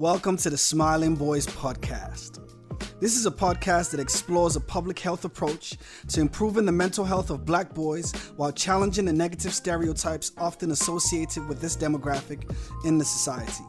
Welcome to the S.M.I.L.E-ing Boys Podcast. This is a podcast that explores a public health approach to improving the mental health of Black boys while challenging the negative stereotypes often associated with this demographic in the society.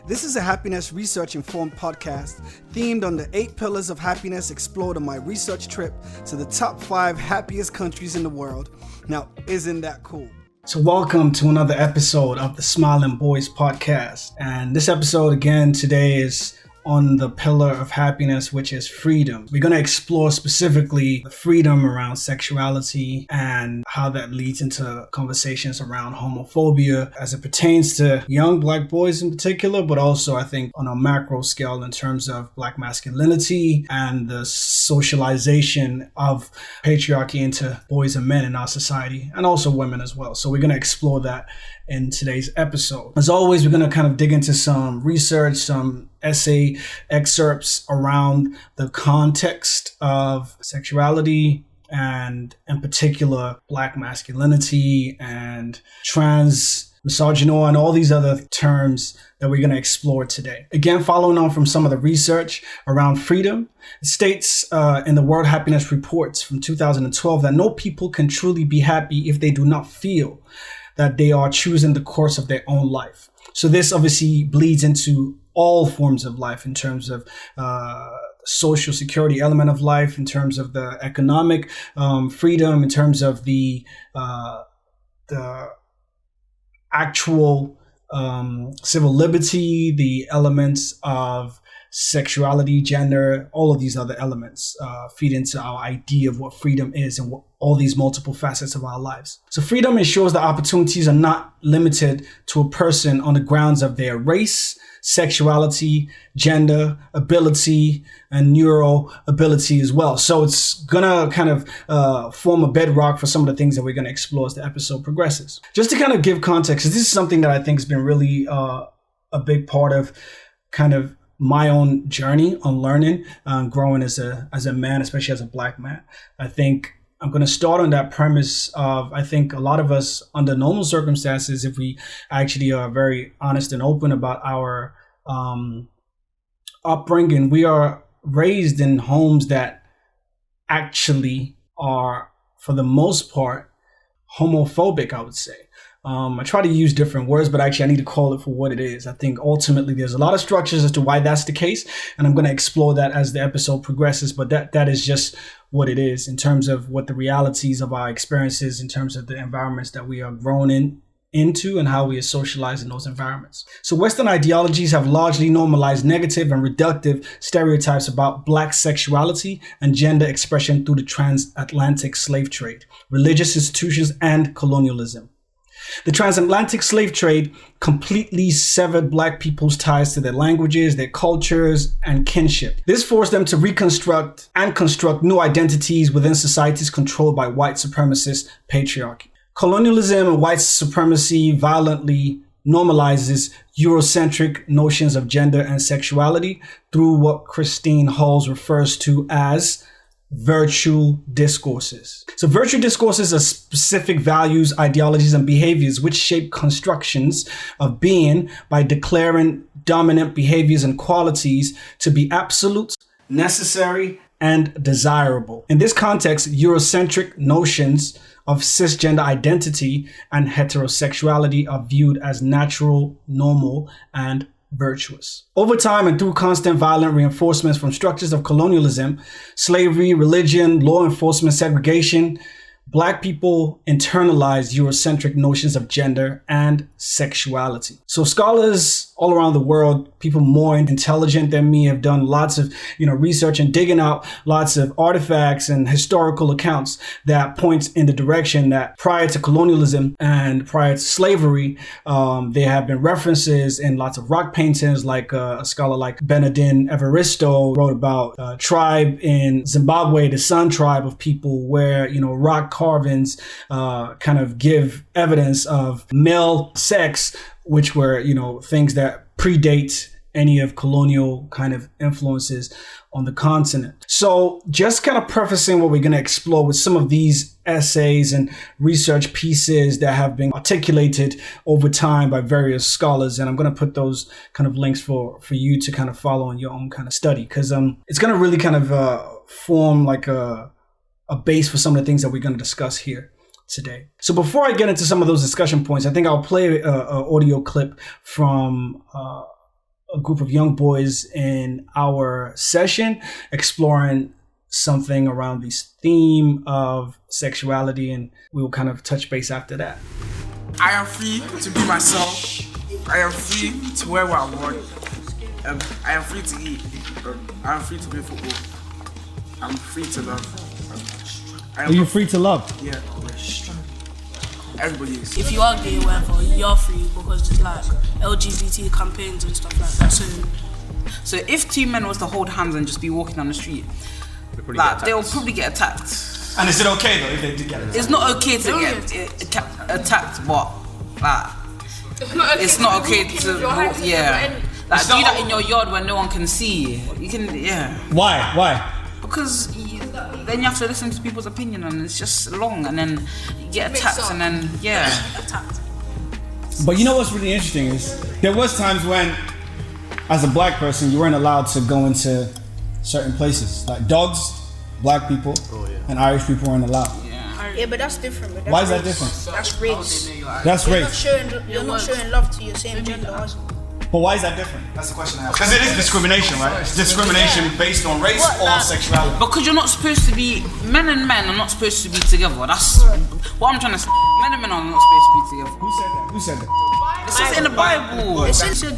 This is a happiness research-informed podcast themed on the 8 pillars of happiness explored on my research trip to the top 5 happiest countries in the world. Now, isn't that cool? So welcome to another episode of the S.M.I.L.E-ing Boys Podcast. And this episode again today is on the pillar of happiness, which is freedom. We're going to explore specifically the freedom around sexuality and how that leads into conversations around homophobia as it pertains to young Black boys in particular, but also I think on a macro scale in terms of Black masculinity and the socialization of patriarchy into boys and men in our society, and also women as well. So we're going to explore that in today's episode. As always, we're going to kind of dig into some research, some essay excerpts around the context of sexuality and in particular Black masculinity and trans misogynoir and all these other terms that we're going to explore today. Again, following on from some of the research around freedom, it states in the World Happiness Reports from 2012 that no people can truly be happy if they do not feel that they are choosing the course of their own life. So this obviously bleeds into all forms of life in terms of social security element of life, in terms of the economic freedom, in terms of the actual civil liberty, the elements of sexuality, gender, all of these other elements feed into our idea of what freedom is and what all these multiple facets of our lives. So freedom ensures that opportunities are not limited to a person on the grounds of their race, sexuality, gender, ability, and neuro ability as well. So it's gonna kind of form a bedrock for some of the things that we're gonna explore as the episode progresses. Just to kind of give context, this is something that I think has been really a big part of kind of my own journey on learning, growing as a man, especially as a Black man. I think I'm going to start on that premise of, I think a lot of us under normal circumstances, if we actually are very honest and open about our upbringing, we are raised in homes that actually are, for the most part, homophobic, I would say. I try to use different words, but actually I need to call it for what it is. I think ultimately there's a lot of structures as to why that's the case, and I'm going to explore that as the episode progresses, but that is just what it is in terms of what the realities of our experiences, in terms of the environments that we are grown into and how we are socialized in those environments. So Western ideologies have largely normalized negative and reductive stereotypes about Black sexuality and gender expression through the transatlantic slave trade, religious institutions, and colonialism. The transatlantic slave trade completely severed Black people's ties to their languages, their cultures, and kinship. This forced them to reconstruct and construct new identities within societies controlled by white supremacist patriarchy. Colonialism and white supremacy violently normalizes Eurocentric notions of gender and sexuality through what Christine Halls refers to as virtue discourses. So virtue discourses are specific values, ideologies, and behaviors which shape constructions of being by declaring dominant behaviors and qualities to be absolute, necessary, and desirable. In this context, Eurocentric notions of cisgender identity and heterosexuality are viewed as natural, normal, and virtuous. Over time and through constant violent reinforcements from structures of colonialism, slavery, religion, law enforcement, segregation, Black people internalized Eurocentric notions of gender and sexuality. So scholars all around the world, people more intelligent than me, have done lots of research and digging out lots of artifacts and historical accounts that points in the direction that prior to colonialism and prior to slavery, there have been references in lots of rock paintings, like a scholar like Benedin Evaristo wrote about a tribe in Zimbabwe, the Sun tribe of people, where rock carvings kind of give evidence of male sex, which were things that predate any of colonial kind of influences on the continent. So just kind of prefacing what we're going to explore with some of these essays and research pieces that have been articulated over time by various scholars. And I'm going to put those kind of links for you to kind of follow in your own kind of study, because it's going to really kind of form like a base for some of the things that we're going to discuss here today. So before I get into some of those discussion points, I think I'll play an audio clip from a group of young boys in our session exploring something around this theme of sexuality, and we will kind of touch base after that. I am free to be myself. I am free to wear what I want. I am free to eat. I am free to play football. I'm free to love. Are you free to love? Yeah. Everybody is. If you are gay or whatever, you're free, because there's like LGBT campaigns and stuff like that. So if two men was to hold hands and just be walking down the street, like they'll probably get attacked. And is it okay though if they do get attacked? It's not okay to get attacked, but like it's not okay to like do that in your yard when no one can see. You can, yeah. Why? Because then you have to listen to people's opinion, and it's just long, and then you get attacked, and then Attacked. But you know what's really interesting is there was times when, as a black person, you weren't allowed to go into certain places. Like dogs, black people, and Irish people weren't allowed. Yeah, but that's different. But that's Why is that race. different? That's race. That's race. You're not showing love to your same gender. But why is that different? That's the question I have. Because it is discrimination, right? It's discrimination based on race or sexuality. Because you're not supposed to be, men and men are not supposed to be together. That's what I'm trying to say. Men and men are not supposed to be together. Who said that? It says in the Bible.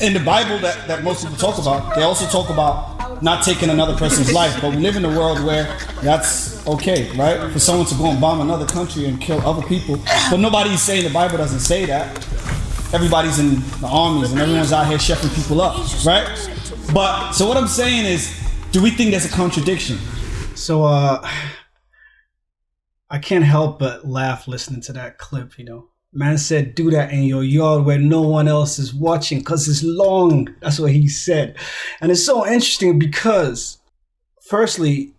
In the Bible that most people talk about, they also talk about not taking another person's life. But we live in a world where that's okay, right? For someone to go and bomb another country and kill other people. But nobody's saying the Bible doesn't say that. Everybody's in the armies and everyone's out here chefing people up, right? But so what I'm saying is, do we think there's a contradiction? So I can't help but laugh listening to that clip, you know. Man said, do that in your yard where no one else is watching because it's long. That's what he said. And it's so interesting because, firstly,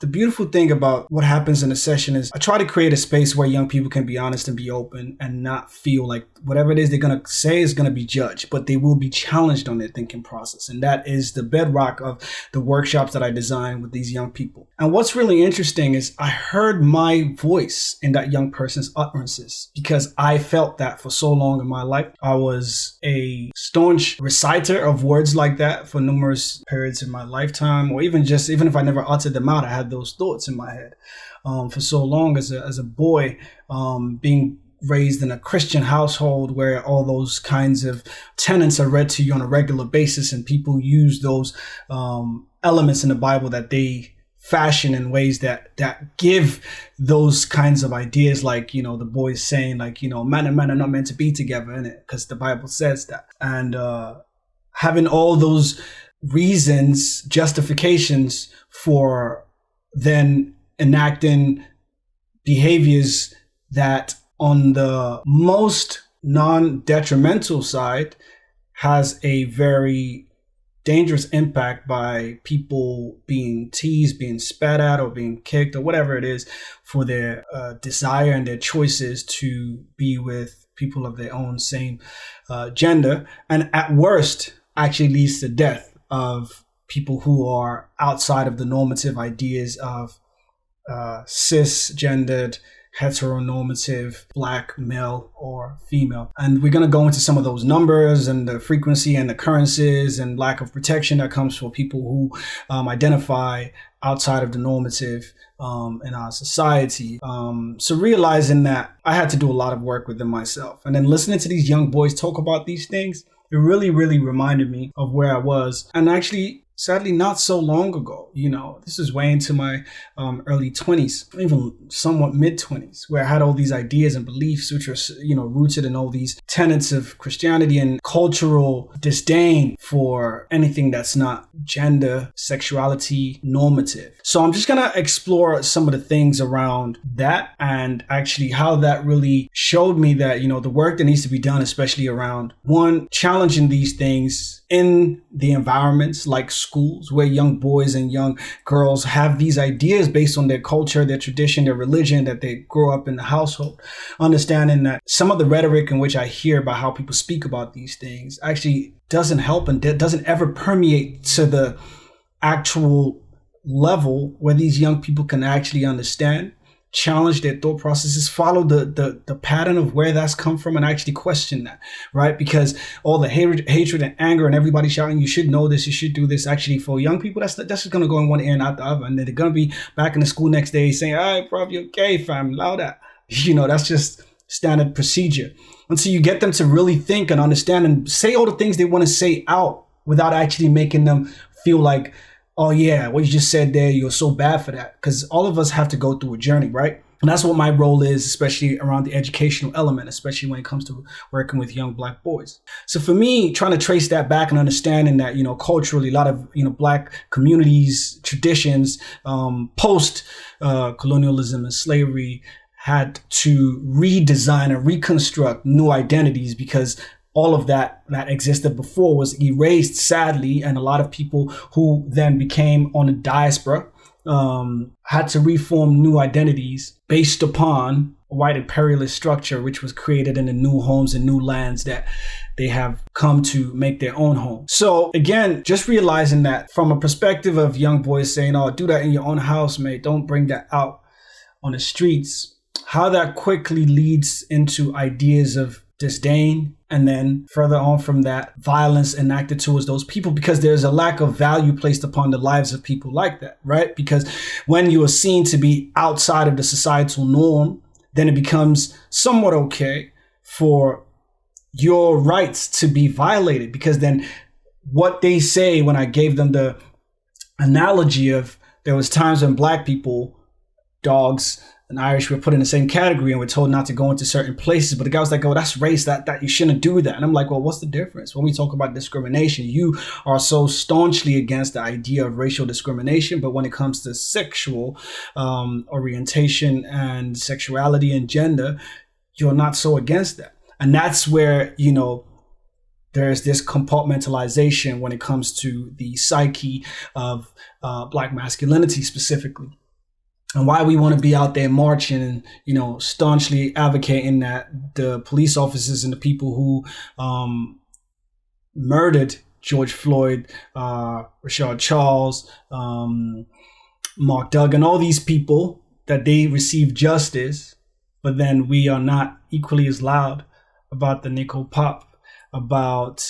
the beautiful thing about what happens in a session is I try to create a space where young people can be honest and be open and not feel like whatever it is they're going to say is going to be judged, but they will be challenged on their thinking process. And that is the bedrock of the workshops that I design with these young people. And what's really interesting is I heard my voice in that young person's utterances because I felt that for so long in my life. I was a staunch reciter of words like that for numerous periods in my lifetime, or even if I never uttered them out, I had those thoughts in my head for so long as a boy, being raised in a Christian household where all those kinds of tenets are read to you on a regular basis, and people use those elements in the Bible that they fashion in ways that give those kinds of ideas, like, you know, the boys saying, like, you know, man and man are not meant to be together, innit? Because the Bible says that. And having all those reasons, justifications for then enacting behaviors that on the most non-detrimental side has a very dangerous impact by people being teased, being spat at, or being kicked, or whatever it is, for their desire and their choices to be with people of their own same gender. And at worst, actually leads to death of people who are outside of the normative ideas of cisgendered, heteronormative, black, male, or female. And we're going to go into some of those numbers and the frequency and occurrences and lack of protection that comes for people who identify outside of the normative in our society. So realizing that I had to do a lot of work with them myself. And then listening to these young boys talk about these things, it really, really reminded me of where I was. And actually, sadly not so long ago. This is way into my early 20s, even somewhat mid 20s, where I had all these ideas and beliefs which are rooted in all these tenets of Christianity and cultural disdain for anything that's not gender, sexuality, normative. So I'm just gonna explore some of the things around that and actually how that really showed me that the work that needs to be done, especially around one, challenging these things in the environments like schools, where young boys and young girls have these ideas based on their culture, their tradition, their religion, that they grow up in the household, understanding that some of the rhetoric in which I hear about how people speak about these things actually doesn't help and doesn't ever permeate to the actual level where these young people can actually understand, challenge their thought processes, follow the pattern of where that's come from, and actually question that, right? Because all the hatred and anger and everybody shouting, you should know this, you should do this, actually for young people, that's just going to go in one ear and out the other. And then they're going to be back in the school next day saying, all right, bro, you're gay, fam, allow that. That's just standard procedure. Until you get them to really think and understand and say all the things they want to say out without actually making them feel like, oh yeah, what you just said there, you're so bad for that. Because all of us have to go through a journey, right? And that's what my role is, especially around the educational element, especially when it comes to working with young Black boys. So for me, trying to trace that back and understanding that, culturally, a lot of, Black communities, traditions, post colonialism and slavery had to redesign and reconstruct new identities because all of that existed before was erased, sadly, and a lot of people who then became on the diaspora had to reform new identities based upon a white imperialist structure, which was created in the new homes and new lands that they have come to make their own home. So again, just realizing that from a perspective of young boys saying, oh, do that in your own house, mate, don't bring that out on the streets, how that quickly leads into ideas of disdain, and then further on from that, violence enacted towards those people, because there's a lack of value placed upon the lives of people like that, right? Because when you are seen to be outside of the societal norm, then it becomes somewhat okay for your rights to be violated, because then what they say, when I gave them the analogy of there was times when Black people, dogs, and Irish were put in the same category and we're told not to go into certain places. But the guy was like, oh, that's race, that you shouldn't do that. And I'm like, well, what's the difference? When we talk about discrimination, you are so staunchly against the idea of racial discrimination. But when it comes to sexual orientation and sexuality and gender, you're not so against that. And that's where, there's this compartmentalization when it comes to the psyche of Black masculinity specifically. And why we want to be out there marching and, staunchly advocating that the police officers and the people who murdered George Floyd, Rashard Charles, Mark Duggan, all these people, that they receive justice, but then we are not equally as loud about the Nico Pop, about,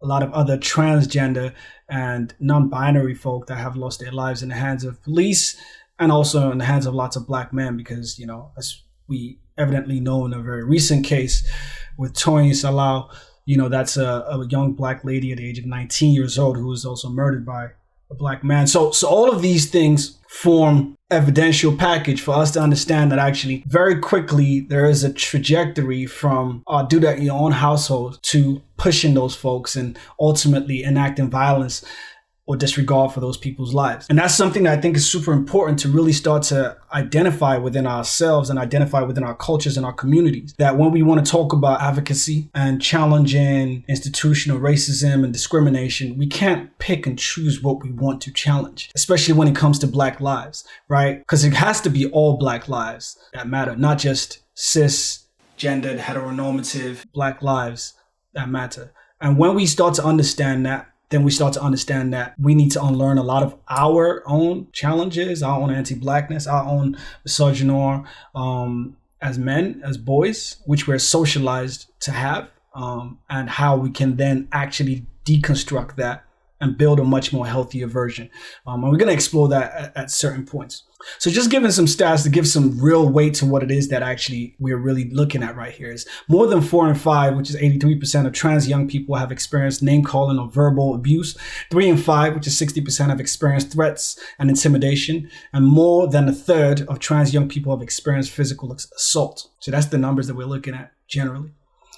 a lot of other transgender and non-binary folk that have lost their lives in the hands of police and also in the hands of lots of Black men, because, as we evidently know in a very recent case with Toyin Salau, that's a young Black lady at the age of 19 years old who was also murdered by a Black man. So all of these things form evidential package for us to understand that actually very quickly there is a trajectory from do that in your own household to pushing those folks and ultimately enacting violence or disregard for those people's lives. And that's something that I think is super important to really start to identify within ourselves and identify within our cultures and our communities. That when we want to talk about advocacy and challenging institutional racism and discrimination, we can't pick and choose what we want to challenge, especially when it comes to Black lives, right? Because it has to be all Black lives that matter, not just cisgendered, heteronormative Black lives that matter. And when we start to understand that, then we start to understand that we need to unlearn a lot of our own challenges, our own anti-Blackness, our own misogynoir as men, as boys, which we're socialized to have, and how we can then actually deconstruct that and build a much more healthier version. And we're going to explore that at certain points. So just giving some stats to give some real weight to what it is that actually we're really looking at right here is more than 4 in 5, which is 83% of trans young people have experienced name calling or verbal abuse. 3 in 5, which is 60% have experienced threats and intimidation. And more than a third of trans young people have experienced physical assault. So that's the numbers that we're looking at generally.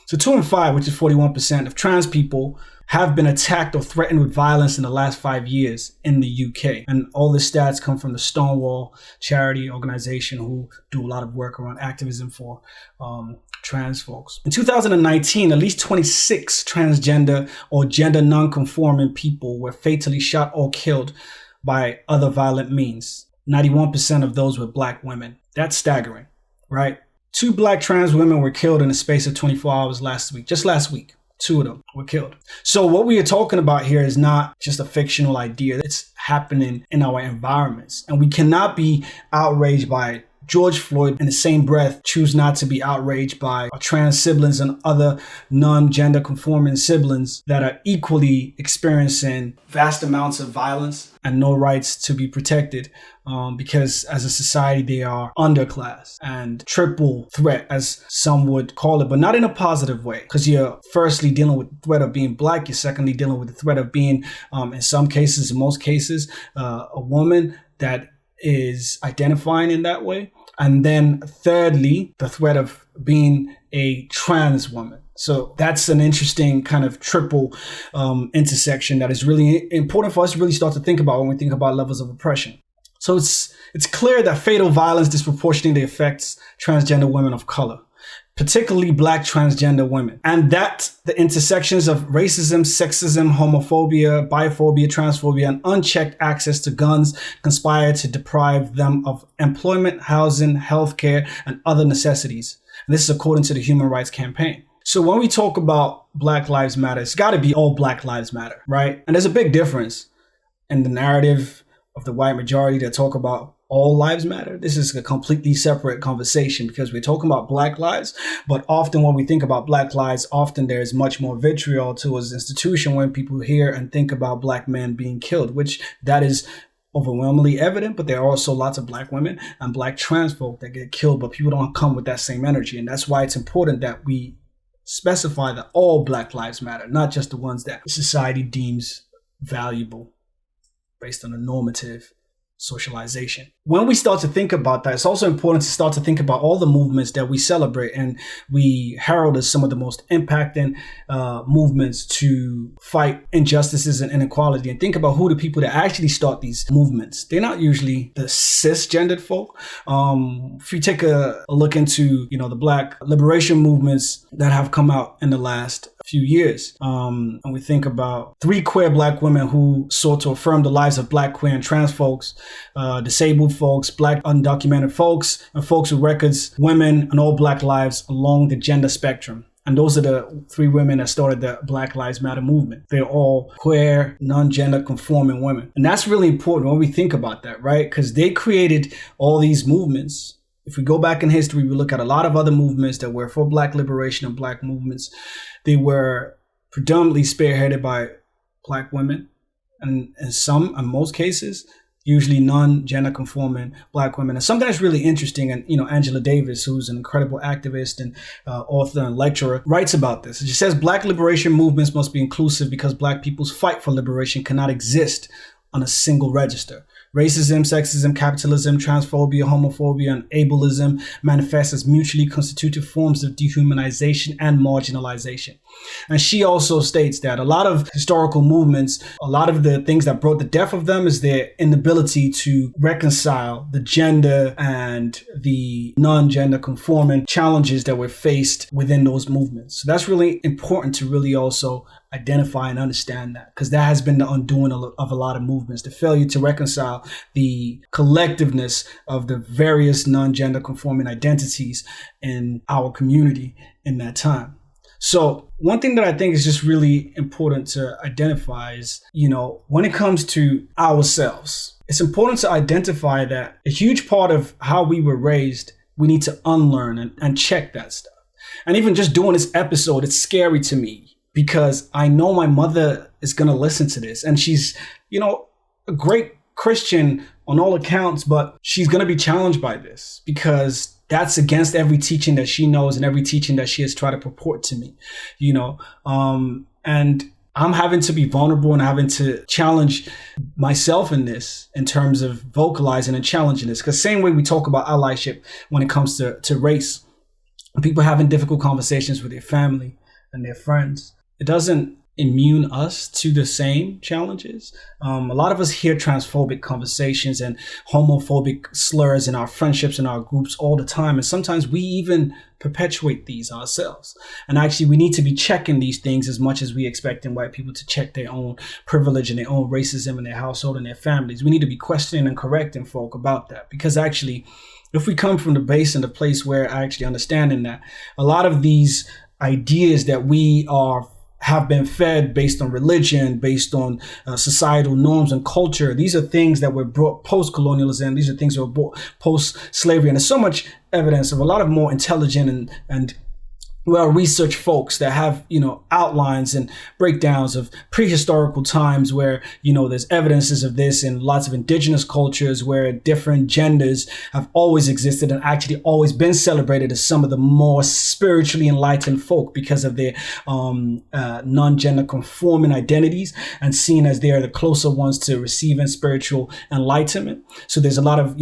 So 2 in 5, which is 41% of trans people have been attacked or threatened with violence in the last 5 years in the UK. And all the stats come from the Stonewall charity organization who do a lot of work around activism for trans folks. In 2019, at least 26 transgender or gender non-conforming people were fatally shot or killed by other violent means. 91% of those were Black women. That's staggering, right? 2 Black trans women were killed in the space of 24 hours last week. Just last week, 2 of them were killed. So what we are talking about here is not just a fictional idea. It's happening in our environments. And we cannot be outraged by George Floyd in the same breath choose not to be outraged by our trans siblings and other non-gender conforming siblings that are equally experiencing vast amounts of violence and no rights to be protected because as a society they are underclass and triple threat, as some would call it, but not in a positive way, because you're firstly dealing with the threat of being Black, you're secondly dealing with the threat of being in some cases, in most cases, a woman that is identifying in that way. And then thirdly, the threat of being a trans woman. So that's an interesting kind of triple intersection that is really important for us to really start to think about when we think about levels of oppression. So it's clear that fatal violence disproportionately affects transgender women of color, particularly Black transgender women. And that the intersections of racism, sexism, homophobia, biphobia, transphobia, and unchecked access to guns conspire to deprive them of employment, housing, healthcare, and other necessities. And this is according to the Human Rights Campaign. So when we talk about Black Lives Matter, it's got to be all Black Lives Matter, right? And there's a big difference in the narrative of the white majority that talk about all lives matter. This is a completely separate conversation because we're talking about Black lives, but often when we think about Black lives, often there's much more vitriol towards the institution when people hear and think about Black men being killed, which that is overwhelmingly evident, but there are also lots of Black women and Black trans folk that get killed, but people don't come with that same energy. And that's why it's important that we specify that all Black lives matter, not just the ones that society deems valuable based on a normative socialization. When we start to think about that, it's also important to start to think about all the movements that we celebrate and we herald as some of the most impacting movements to fight injustices and inequality, and think about who the people that actually start these movements. They're not usually the cisgendered folk. If you take a look into, the Black liberation movements that have come out in the last few years, and we think about 3 queer Black women who sought to affirm the lives of Black, queer, and trans folks, disabled folks, Black undocumented folks, and folks with records, women, and all Black lives along the gender spectrum. And those are the 3 women that started the Black Lives Matter movement. They're all queer, non-gender conforming women. And that's really important when we think about that, right? Because they created all these movements. If we go back in history, we look at a lot of other movements that were for Black liberation and Black movements. They were predominantly spearheaded by Black women, and in most cases, usually non-gender conforming Black women. And something that's really interesting, and Angela Davis, who's an incredible activist and author and lecturer, writes about this. She says Black liberation movements must be inclusive because Black people's fight for liberation cannot exist on a single register. Racism, sexism, capitalism, transphobia, homophobia, and ableism manifest as mutually constitutive forms of dehumanization and marginalization. And she also states that a lot of historical movements, a lot of the things that brought the death of them is their inability to reconcile the gender and the non-gender conforming challenges that were faced within those movements. So that's really important to really also identify and understand that, because that has been the undoing of a lot of movements, the failure to reconcile the collectiveness of the various non-gender conforming identities in our community in that time. So one thing that I think is just really important to identify is, when it comes to ourselves, it's important to identify that a huge part of how we were raised, we need to unlearn and check that stuff. And even just doing this episode, it's scary to me. because I know my mother is going to listen to this, and she's, a great Christian on all accounts, but she's going to be challenged by this because that's against every teaching that she knows and every teaching that she has tried to purport to me, and I'm having to be vulnerable and having to challenge myself in this, in terms of vocalizing and challenging this. Because same way we talk about allyship when it comes to race, people having difficult conversations with their family and their friends, it doesn't immune us to the same challenges. A lot of us hear transphobic conversations and homophobic slurs in our friendships and our groups all the time. And sometimes we even perpetuate these ourselves. And actually, we need to be checking these things as much as we expecting white people to check their own privilege and their own racism in their household and their families. We need to be questioning and correcting folk about that, because actually, if we come from the base and the place where actually understanding that a lot of these ideas that we have been fed based on religion, based on societal norms and culture, these are things that were brought post-colonialism. These are things that were brought post-slavery. And there's so much evidence of a lot of more intelligent and well-researched folks that have, outlines and breakdowns of prehistorical times where, there's evidences of this in lots of indigenous cultures where different genders have always existed and actually always been celebrated as some of the more spiritually enlightened folk because of their non-gender conforming identities and seen as they are the closer ones to receiving spiritual enlightenment. So there's a lot of,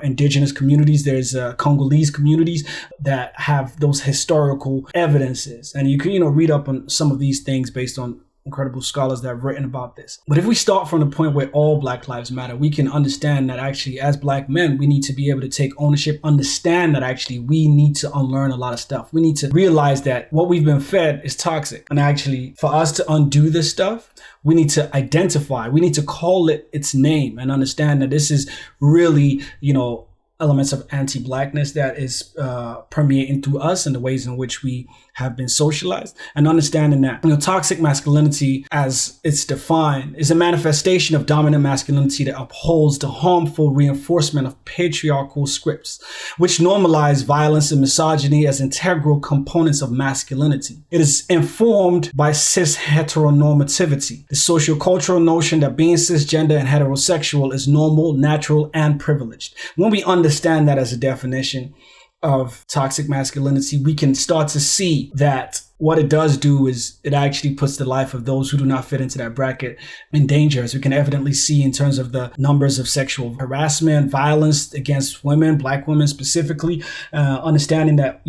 indigenous communities. There's Congolese communities that have those historical evidences, and you can read up on some of these things based on incredible scholars that have written about this. But if we start from the point where all Black lives matter, we can understand that actually as Black men, we need to be able to take ownership, understand that actually we need to unlearn a lot of stuff. We need to realize that what we've been fed is toxic, and actually for us to undo this stuff, we need to identify, we need to call it its name and understand that this is really, elements of anti-Blackness that is permeating through us and the ways in which we have been socialized, and understanding that toxic masculinity, as it's defined, is a manifestation of dominant masculinity that upholds the harmful reinforcement of patriarchal scripts, which normalize violence and misogyny as integral components of masculinity. It is informed by cis heteronormativity, the sociocultural notion that being cisgender and heterosexual is normal, natural, and privileged. When we understand that as a definition of toxic masculinity, we can start to see that what it does do is it actually puts the life of those who do not fit into that bracket in danger, as we can evidently see in terms of the numbers of sexual harassment, violence against women, Black women specifically, understanding that,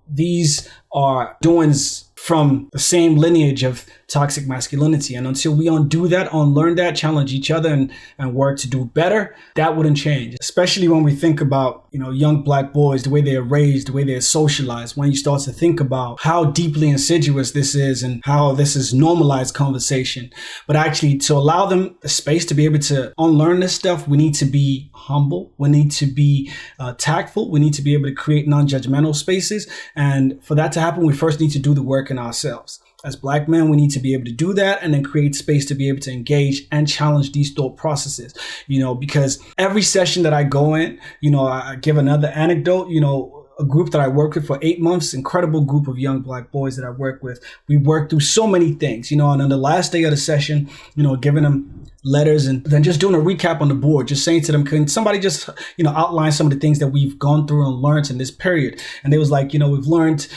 these are doings from the same lineage of toxic masculinity. And until we undo that, unlearn that, challenge each other and work to do better, that wouldn't change. Especially when we think about, young Black boys, the way they are raised, the way they are socialized, when you start to think about how deeply insidious this is and how this is normalized conversation. But actually to allow them the space to be able to unlearn this stuff, we need to be humble. We need to be tactful. We need to be able to create non-judgmental spaces. And for that to happen, we first need to do the work in ourselves. As Black men, we need to be able to do that and then create space to be able to engage and challenge these thought processes, because every session that I go in, I give another anecdote, a group that I worked with for 8 months, incredible group of young Black boys that I work with. We worked through so many things, and on the last day of the session, giving them letters and then just doing a recap on the board, just saying to them, can somebody just, outline some of the things that we've gone through and learned in this period? And they was like, we've learned,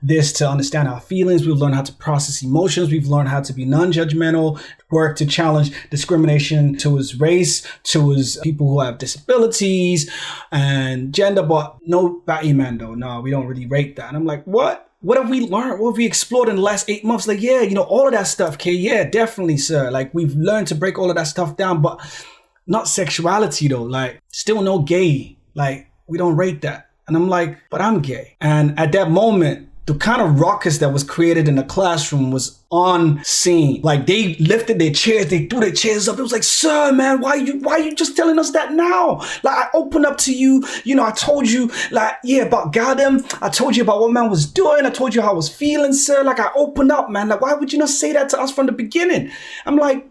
this to understand our feelings. We've learned how to process emotions. We've learned how to be non-judgmental, work to challenge discrimination towards race, towards people who have disabilities and gender, but no batty man though. No, we don't really rate that. And I'm like, what? What have we learned? What have we explored in the last 8 months? Like, yeah, all of that stuff, Kay. Yeah, definitely, sir. Like, we've learned to break all of that stuff down, but not sexuality, though. Like, still no gay. Like, we don't rate that. And I'm like, but I'm gay. And at that moment, the kind of ruckus that was created in the classroom was on scene. Like, they lifted their chairs, they threw their chairs up. It was like, sir, man, why are you just telling us that now? Like, I opened up to you, I told you, like, yeah, about Gotham. I told you about what man was doing. I told you how I was feeling, sir. Like, I opened up, man. Like, why would you not say that to us from the beginning? I'm like,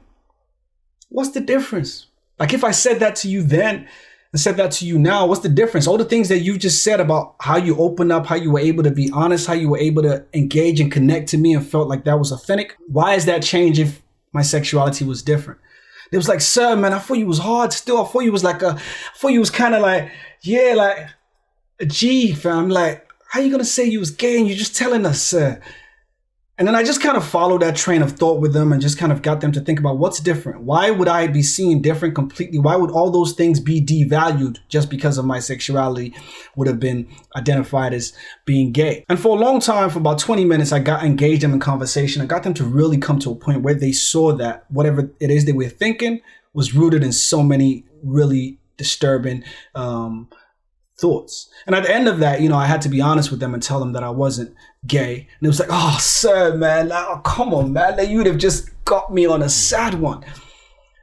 what's the difference? Like, if I said that to you then, and said that to you now, what's the difference? All the things that you just said about how you opened up, how you were able to be honest, how you were able to engage and connect to me and felt like that was authentic. Why is that change if my sexuality was different? It was like, sir, man, I thought you was hard still. I thought you was kind of like, yeah, like a G, fam. Like, how you going to say you was gay and you're just telling us, sir? And then I just kind of followed that train of thought with them and just kind of got them to think about what's different. Why would I be seen different completely? Why would all those things be devalued just because of my sexuality would have been identified as being gay? And for a long time, for about 20 minutes, I got engaged them in conversation. I got them to really come to a point where they saw that whatever it is they were thinking was rooted in so many really disturbing thoughts. And at the end of that, I had to be honest with them and tell them that I wasn't gay. And it was like, oh, sir, man, like, oh, come on, man, like, you would have just got me on a sad one.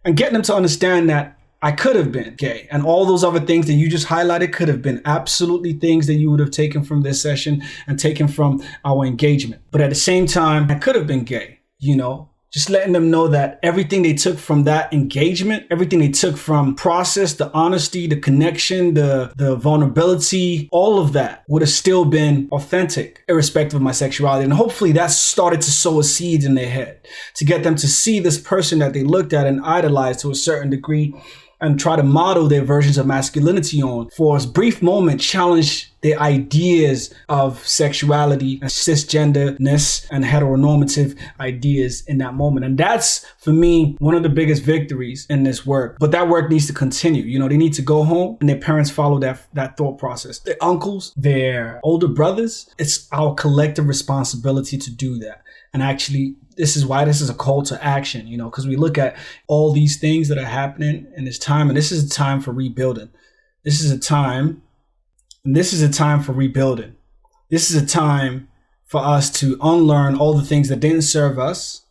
And getting them to understand that I could have been gay, and all those other things that you just highlighted could have been absolutely things that you would have taken from this session and taken from our engagement. But at the same time, I could have been gay, just letting them know that everything they took from that engagement, everything they took from process, the honesty, the connection, the vulnerability, all of that would have still been authentic, irrespective of my sexuality. And hopefully that started to sow a seed in their head to get them to see this person that they looked at and idolized to a certain degree and try to model their versions of masculinity on, for a brief moment, challenge their ideas of sexuality and cisgenderness and heteronormative ideas in that moment. And that's, for me, one of the biggest victories in this work. But that work needs to continue. They need to go home and their parents follow that thought process. Their uncles, their older brothers, it's our collective responsibility to do that. And actually, this is why this is a call to action, because we look at all these things that are happening in this time, and this is a time for rebuilding. This is a time for rebuilding. This is a time for us to unlearn all the things that didn't serve us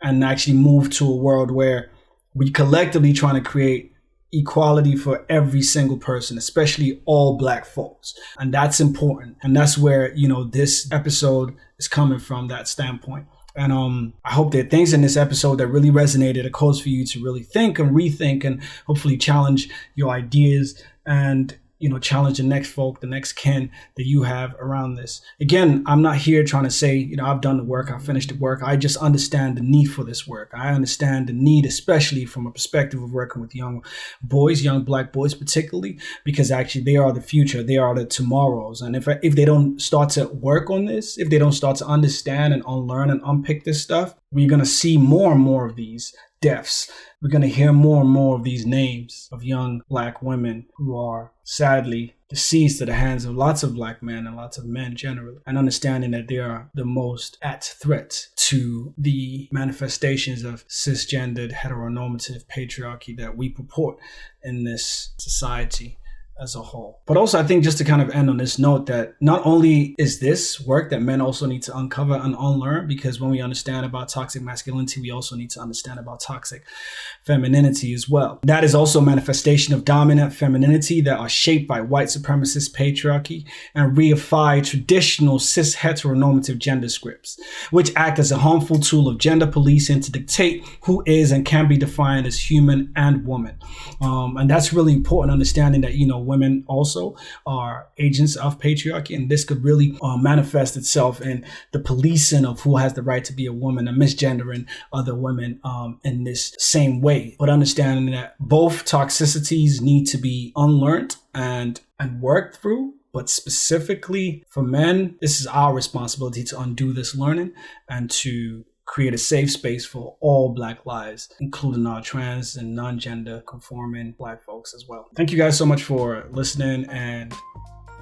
and actually move to a world where we collectively trying to create equality for every single person, especially all Black folks. And that's important. And that's where, this episode is coming from, that standpoint. And I hope there are things in this episode that really resonated, a cause for you to really think and rethink and hopefully challenge your ideas and, challenge the next folk, the next kin that you have around this. Again, I'm not here trying to say, I've done the work, I've finished the work. I just understand the need for this work. I understand the need, especially from a perspective of working with young boys, young Black boys particularly, because actually they are the future, they are the tomorrows. And if they don't start to work on this, if they don't start to understand and unlearn and unpick this stuff, we're going to see more and more of these deaths. We're going to hear more and more of these names of young Black women who are sadly deceased at the hands of lots of Black men and lots of men generally, and understanding that they are the most at threat to the manifestations of cisgendered heteronormative patriarchy that we purport in this society as a whole. But also, I think just to kind of end on this note, that not only is this work that men also need to uncover and unlearn, because when we understand about toxic masculinity, we also need to understand about toxic femininity as well. That is also a manifestation of dominant femininity that are shaped by white supremacist patriarchy and reify traditional cis heteronormative gender scripts, which act as a harmful tool of gender policing to dictate who is and can be defined as human and woman. And that's really important, understanding that, women also are agents of patriarchy, and this could really manifest itself in the policing of who has the right to be a woman and misgendering other women in this same way. But understanding that both toxicities need to be unlearned and worked through. But specifically for men, this is our responsibility to undo this learning and to create a safe space for all Black lives, including our trans and non-gender conforming Black folks as well. Thank you guys so much for listening and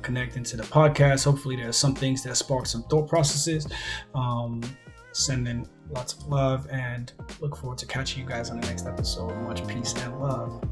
connecting to the podcast. Hopefully there's some things that spark some thought processes. Sending lots of love and look forward to catching you guys on the next episode. Much peace and love.